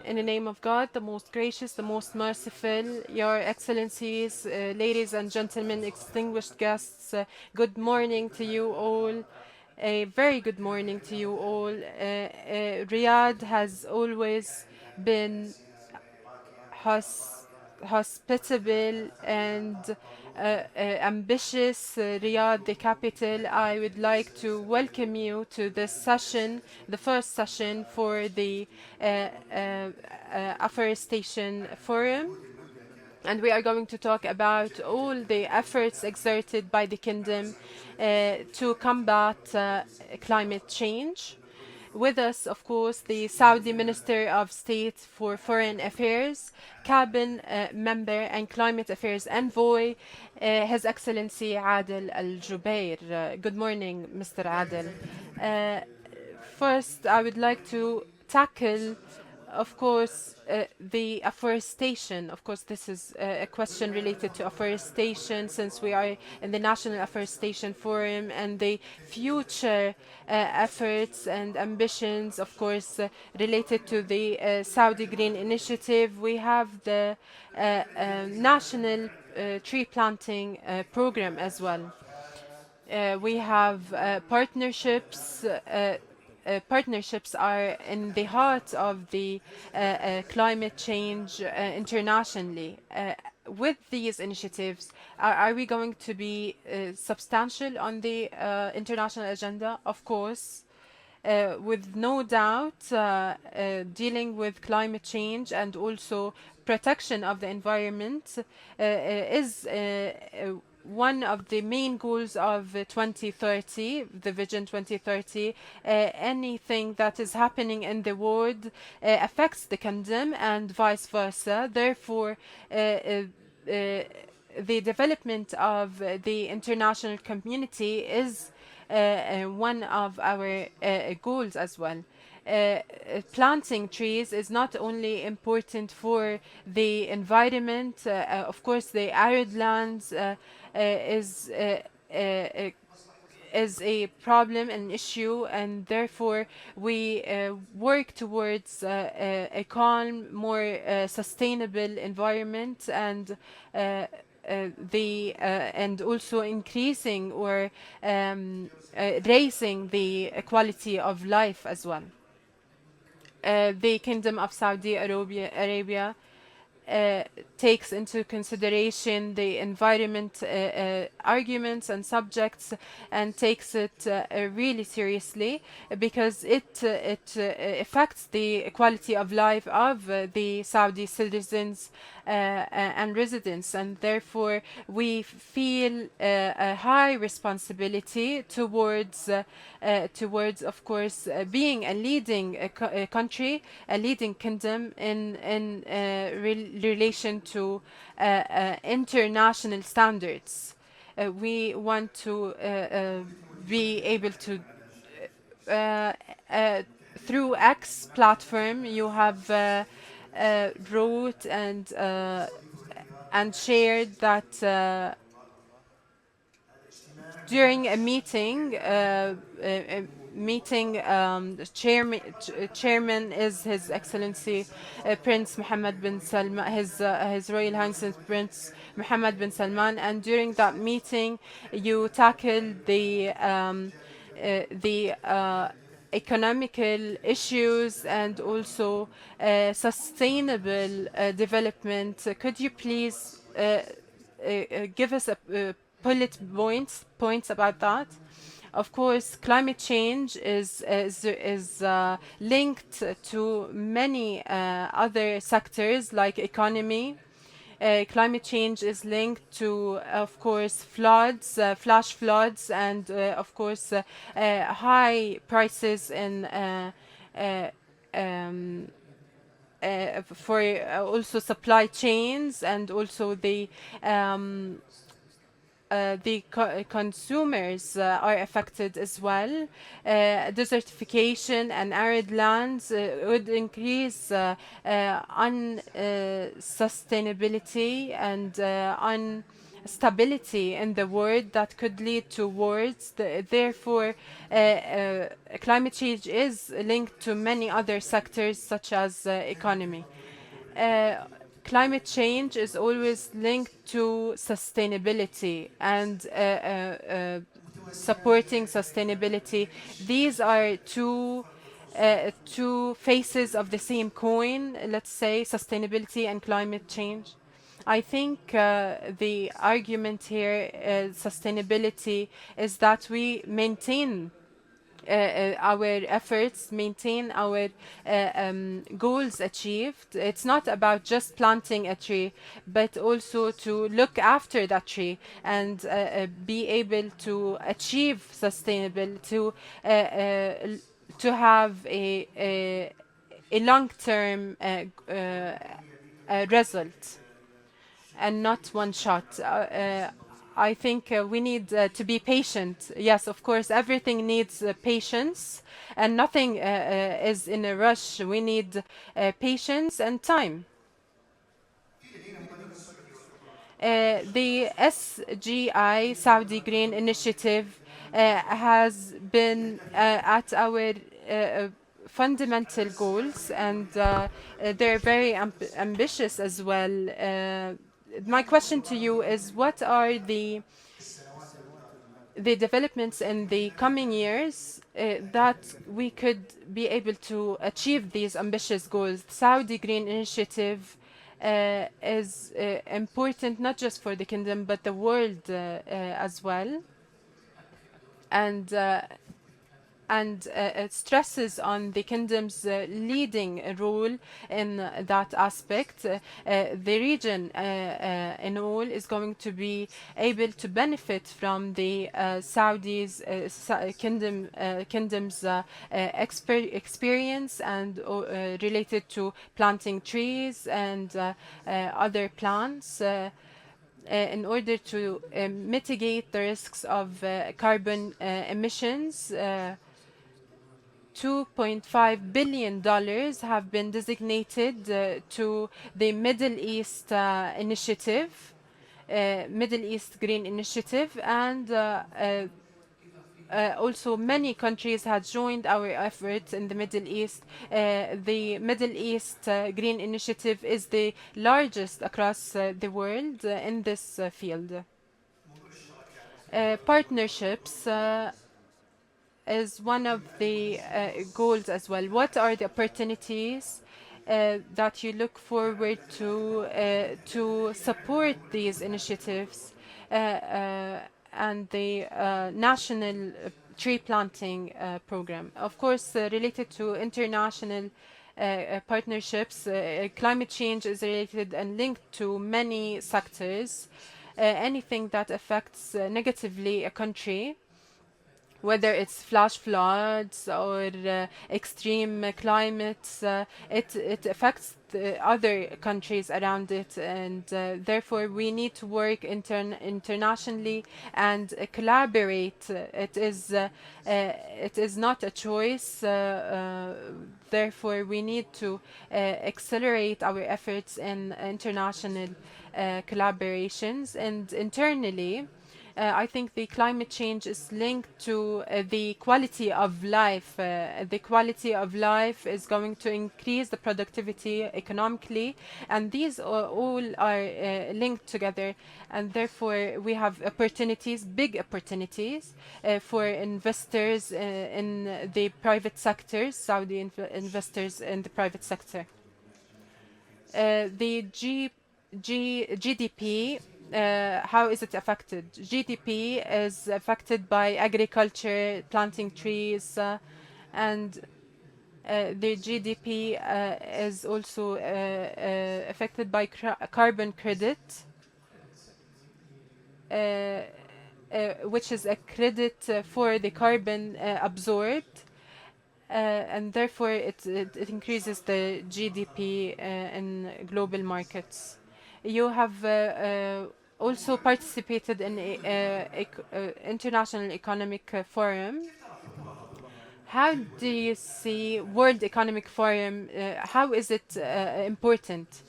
In the name of God, the most gracious, the most merciful, Your Excellencies, ladies and gentlemen, distinguished guests, good morning to you all. A very good morning to you all. Riyadh has always been hos- hospitable and ambitious. Riyadh, the capital. I would like to welcome you to this session, the first session for the uh, uh, Afforestation Forum. And we are going to talk about all the efforts exerted by the kingdom to combat climate change. With us, of course, the Saudi Minister of State for Foreign Affairs, Cabinet Member and Climate Affairs Envoy, His Excellency Adel Al Jubair. Good morning, Mr. Adel. Uh, First, I would like to tackle, of course, the afforestation. Of course, this is a question related to afforestation since we are in the National Afforestation Forum and the future efforts and ambitions, of course, related to the Saudi Green Initiative. We have the National Tree Planting Program as well. We have partnerships are in the heart of the climate change internationally. With these initiatives, are we going to be substantial on the international agenda? Of course. With no doubt, dealing with climate change and also protection of the environment is one of the main goals of 2030, the Vision 2030. Anything that is happening in the world affects the kingdom and vice versa. Therefore, the development of the international community is one of our goals as well. Planting trees is not only important for the environment, of course, the arid lands is is a problem, an issue, and therefore we work towards a calm, more sustainable environment and and also increasing or raising the quality of life as well. The Kingdom of Saudi Arabia uh, takes into consideration the environment arguments and subjects and takes it really seriously because it affects the quality of life of the Saudi citizens and residents, and therefore we feel a high responsibility towards, of course, being a leading country, a leading kingdom in relation to international standards. We want to be able to uh, uh, through X platform you have wrote and shared that during a meeting, the chairman is His Excellency Prince Mohammed bin Salman, His Royal Highness Prince Mohammed bin Salman, and during that meeting, you tackled the economical issues and also sustainable development. Could you please give us a bullet points about that? Of course, climate change is linked to many other sectors like economy. Climate change is linked to, of course, floods, flash floods, and of course, high prices in uh, um, for also supply chains and also the consumers are affected as well. Desertification and arid lands would increase unsustainability and stability in the world that could lead towards. Therefore, climate change is linked to many other sectors such as economy. Uh, Climate change is always linked to sustainability and supporting sustainability. These are two faces of the same coin, let's say, sustainability and climate change. I think the argument here, sustainability, is that we maintain our efforts, maintain our goals achieved. It's not about just planting a tree, but also to look after that tree and be able to achieve sustainable, to have a long-term result and not one shot. I think we need to be patient. Yes, of course, everything needs patience, and nothing is in a rush. We need patience and time. The SGI, Saudi Green Initiative, has been at our fundamental goals, and they're very ambitious as well. My question to you is, what are the developments in the coming years that we could be able to achieve these ambitious goals? Saudi Green Initiative is important not just for the kingdom but the world as well, and it stresses on the kingdom's leading role in that aspect. The region in all is going to be able to benefit from the kingdom's experience and related to planting trees and other plants. In order to mitigate the risks of carbon emissions, $2.5 billion have been designated to the Middle East Initiative, Middle East Green Initiative, and also many countries have joined our efforts in the Middle East. The Middle East Green Initiative is the largest across the world in this field. Partnerships is one of the goals as well. What are the opportunities that you look forward to support these initiatives and the national tree planting program? Of course, related to international partnerships, climate change is related and linked to many sectors. Anything that affects negatively a country, whether it's flash floods or extreme climates, it affects the other countries around it, and therefore we need to work internationally and collaborate. It is not a choice. Therefore, we need to accelerate our efforts in international collaborations, and internally. I think the climate change is linked to the quality of life. The quality of life is going to increase the productivity economically, and these all are linked together. And therefore, we have opportunities, big opportunities, for investors in the private sector, Saudi investors in the private sector. The GDP, how is it affected? GDP is affected by agriculture, planting trees, and the GDP is also affected by carbon credit, which is a credit for the carbon absorbed. And therefore, it increases the GDP in global markets. You have also participated in international economic forum. How do you see World Economic Forum? How is it important?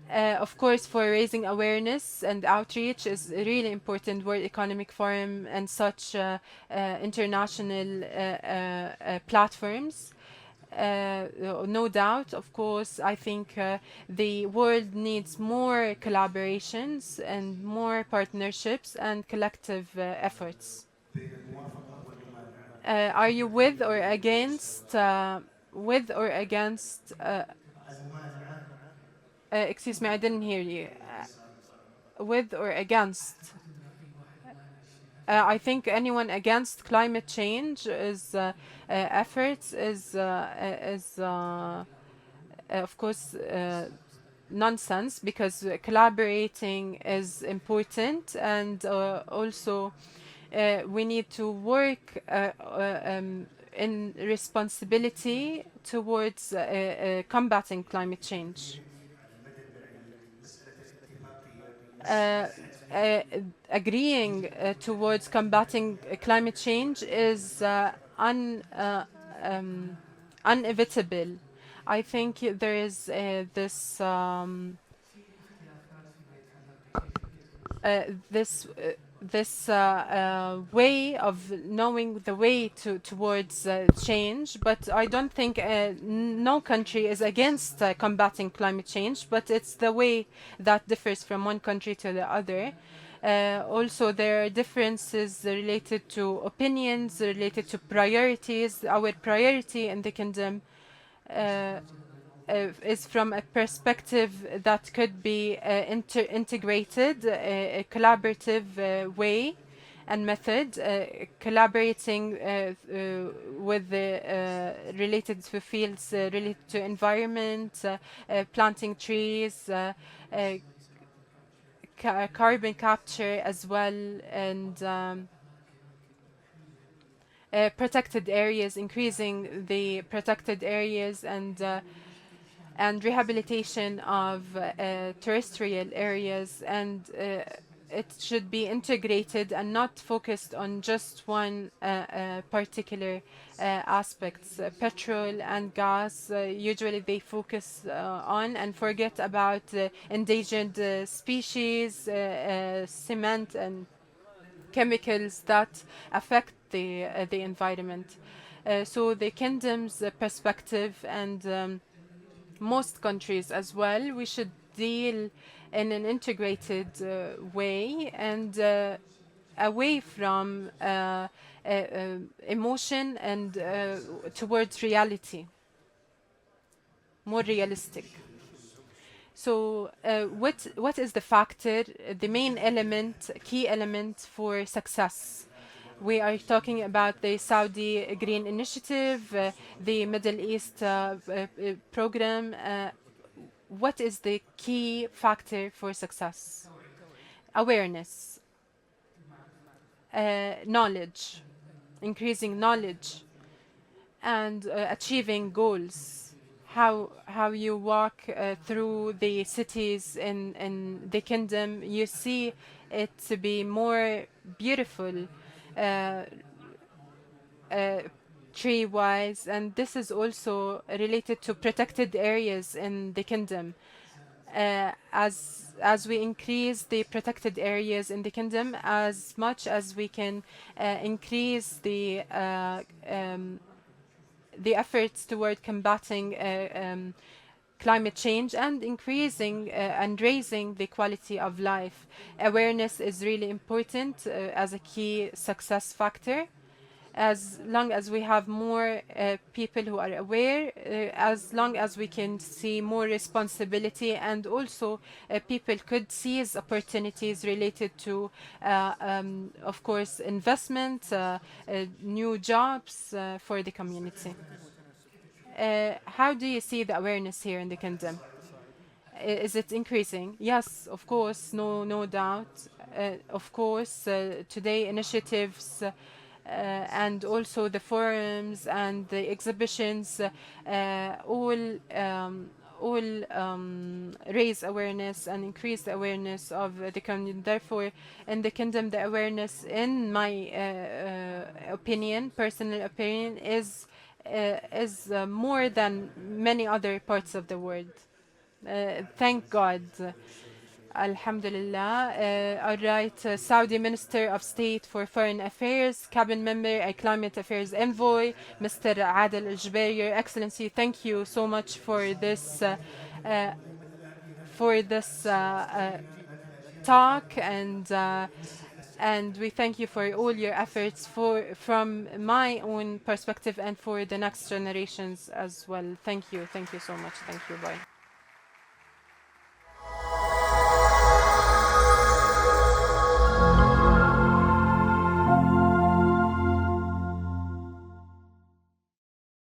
Of course, for raising awareness and outreach is really important. World Economic Forum and such international platforms. No doubt, of course, I think the world needs more collaborations and more partnerships and collective efforts. Are you with or against? With or against? Excuse me, I didn't hear you. With or against? I think anyone against climate change is efforts is of course nonsense, because collaborating is important, and also we need to work in responsibility towards combating climate change. uh, uh, Agreeing towards combating climate change is um, inevitable. I think there is this way of knowing the way towards change, but I don't think no country is against combating climate change, but it's the way that differs from one country to the other. Also, there are differences related to opinions, related to priorities. Our priority in the kingdom uh, is from a perspective that could be integrated, a collaborative way and method, collaborating with the related to fields related to environment, planting trees, carbon capture as well, and protected areas, increasing the protected areas, and rehabilitation of terrestrial areas, and it should be integrated and not focused on just one particular aspects. Petrol and gas, usually they focus on and forget about endangered species, cement and chemicals that affect the environment. So the kingdom's perspective, and most countries as well, we should deal in an integrated way, and away from emotion, and towards reality, more realistic. So, what is the factor, the main element, key element for success? We are talking about the Saudi Green Initiative, the Middle East program. What is the key factor for success? Awareness, knowledge, increasing knowledge, and achieving goals. How you walk through the cities in the kingdom, you see it to be more beautiful, uh, uh, tree-wise, and this is also related to protected areas in the kingdom. As we increase the protected areas in the kingdom, as much as we can increase the efforts toward combating climate change and increasing and raising the quality of life. Awareness is really important as a key success factor. As long as we have more people who are aware, as long as we can see more responsibility, and also people could seize opportunities related to, of course, investment, new jobs for the community. How do you see the awareness here in the kingdom? Is it increasing? Yes, of course, no doubt. Of course, today initiatives and also the forums and the exhibitions all raise awareness and increase the awareness of the kingdom. Therefore, in the kingdom, the awareness, in my opinion, personal opinion, is more than many other parts of the world. Thank God. Alhamdulillah. All right, Saudi Minister of State for Foreign Affairs, Cabinet Member and Climate Affairs Envoy, Mr. Adel Al-Jubair, Your Excellency, thank you so much uh, for this talk, and we thank you for all your efforts from my own perspective and for the next generations as well. Thank you so much. Thank you. Bye.